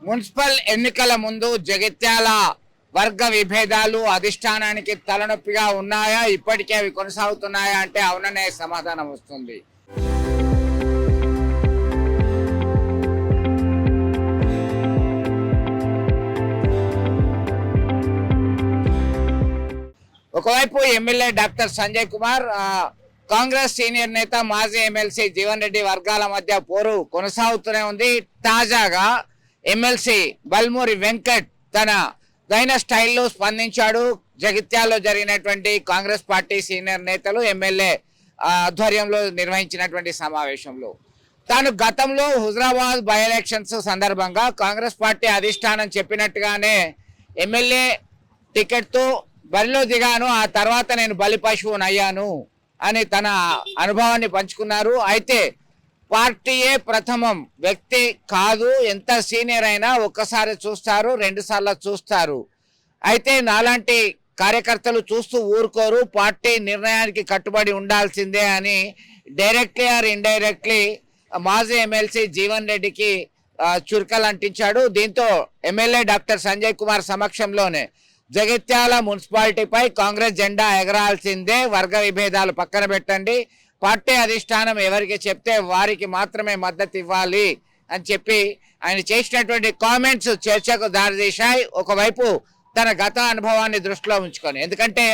Municipal ఎన్నికల ముందు జగిత్యాల వర్గ విభేదాలు అధిష్టానానికి తలనొప్పిగా ఉన్నాయా, ఇప్పటికే అవి కొనసాగుతున్నాయా అంటే అవుననే సమాధానం వస్తుంది. ఒకవైపు MLA doctor Sanjay Kumar, Congress senior నేత మాజీ ఎమ్మెల్సీ జీవన్ రెడ్డి వర్గాల మధ్య పోరు కొనసాగుతూనే ఉంది. తాజాగా ఎమ్మెల్సీ బల్మూరి వెంకట్ తన దైన స్టైల్లో స్పందించాడు. జగిత్యాల్లో జరిగినటువంటి కాంగ్రెస్ పార్టీ సీనియర్ నేతలు ఎమ్మెల్యే ఆధ్వర్యంలో నిర్వహించినటువంటి సమావేశంలో తాను గతంలో హుజరాబాద్ బై ఎలక్షన్స్ సందర్భంగా కాంగ్రెస్ పార్టీ అధిష్టానం చెప్పినట్టుగానే ఎమ్మెల్యే టికెట్తో బరిలో దిగాను, ఆ తర్వాత నేను బలి పశువుని అయ్యాను అని తన అనుభవాన్ని పంచుకున్నారు. అయితే పార్టీయే ప్రథమం, వ్యక్తి కాదు. ఎంత సీనియర్ అయినా ఒక్కసారి చూస్తారు, 2 సార్లు చూస్తారు. అయితే నాలాంటి కార్యకర్తలు చూస్తూ ఊరుకోరు, పార్టీ నిర్ణయానికి కట్టుబడి ఉండాల్సిందే అని డైరెక్ట్లీ ఆర్ ఇండైరెక్ట్లీ మాజీ ఎమ్మెల్సీ జీవన్ రెడ్డికి చురకలు అంటించాడు. దీంతో ఎమ్మెల్యే డాక్టర్ సంజయ్ కుమార్ సమక్షంలోనే జగిత్యాల మున్సిపాలిటీపై కాంగ్రెస్ జెండా ఎగరాల్సిందే, వర్గ విభేదాలు పక్కన పెట్టండి, పార్టీ అధిష్టానం ఎవరికి చెప్తే వారికి మాత్రమే మద్దతు ఇవ్వాలి అని చెప్పి ఆయన చేసినటువంటి కామెంట్స్ చర్చకు దారితీశాయి. ఒకవైపు తన గత అనుభవాన్ని దృష్టిలో ఉంచుకొని, ఎందుకంటే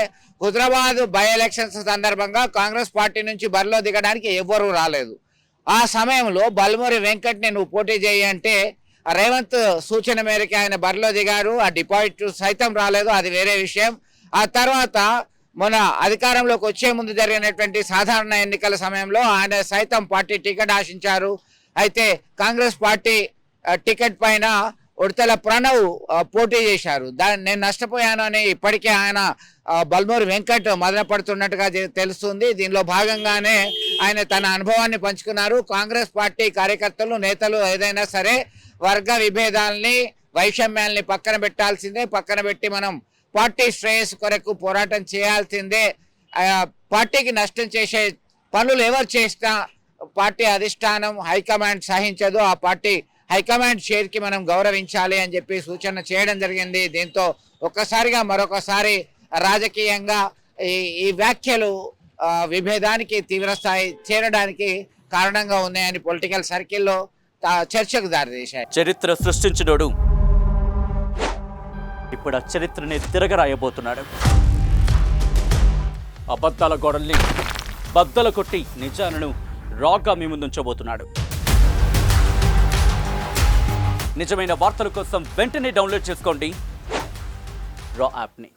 హుజరాబాద్ బై ఎలక్షన్స్ సందర్భంగా కాంగ్రెస్ పార్టీ నుంచి బరిలో దిగడానికి ఎవ్వరూ రాలేదు. ఆ సమయంలో బల్మూరి వెంకట్ నువ్వు పోటీ చేయి అంటే రేవంత్ సూచన మేరకు ఆయన బరిలో దిగారు. ఆ డిపాజిట్ సైతం రాలేదు, అది వేరే విషయం. ఆ తర్వాత మన అధికారంలోకి వచ్చే ముందు జరిగినటువంటి సాధారణ ఎన్నికల సమయంలో ఆయన సైతం పార్టీ టికెట్ ఆశించారు. అయితే కాంగ్రెస్ పార్టీ టికెట్ పైన ఉడతల ప్రణవ్ పోటీ చేశారు. నేను నష్టపోయాను అని ఇప్పటికే ఆయన బల్మూరి వెంకట్ మదన పడుతున్నట్టుగా తెలుస్తుంది. దీనిలో భాగంగానే ఆయన తన అనుభవాన్ని పంచుకున్నారు. కాంగ్రెస్ పార్టీ కార్యకర్తలు, నేతలు ఏదైనా సరే వర్గ విభేదాలని, వైషమ్యాలని పక్కన పెట్టాల్సిందే, పక్కన పెట్టి మనం పార్టీ శ్రేయస్సు కొరకు పోరాటం చేయాల్సిందే. పార్టీకి నష్టం చేసే పనులు ఎవరు చేసినా పార్టీ అధిష్టానం, హైకమాండ్ సహించదు. ఆ పార్టీ హైకమాండ్ షేర్కి మనం గౌరవించాలి అని చెప్పి సూచన చేయడం జరిగింది. దీంతో ఒక్కసారిగా మరొకసారి రాజకీయంగా ఈ వ్యాఖ్యలు విభేదానికి తీవ్రస్థాయి చేరడానికి కారణంగా ఉన్నాయని పొలిటికల్ సర్కిల్లో చర్చకు దారితీశాయి. చరిత్ర సృష్టించినోడు ఇప్పుడు ఆ చరిత్రని తిరగరాయబోతున్నాడు. అబద్ధాల గోడల్ని బద్దలు కొట్టి నిజాలను రాగా మీ ముందుంచబోతున్నాడు. నిజమైన వార్తల కోసం వెంటనే డౌన్లోడ్ చేసుకోండి రా యాప్ని.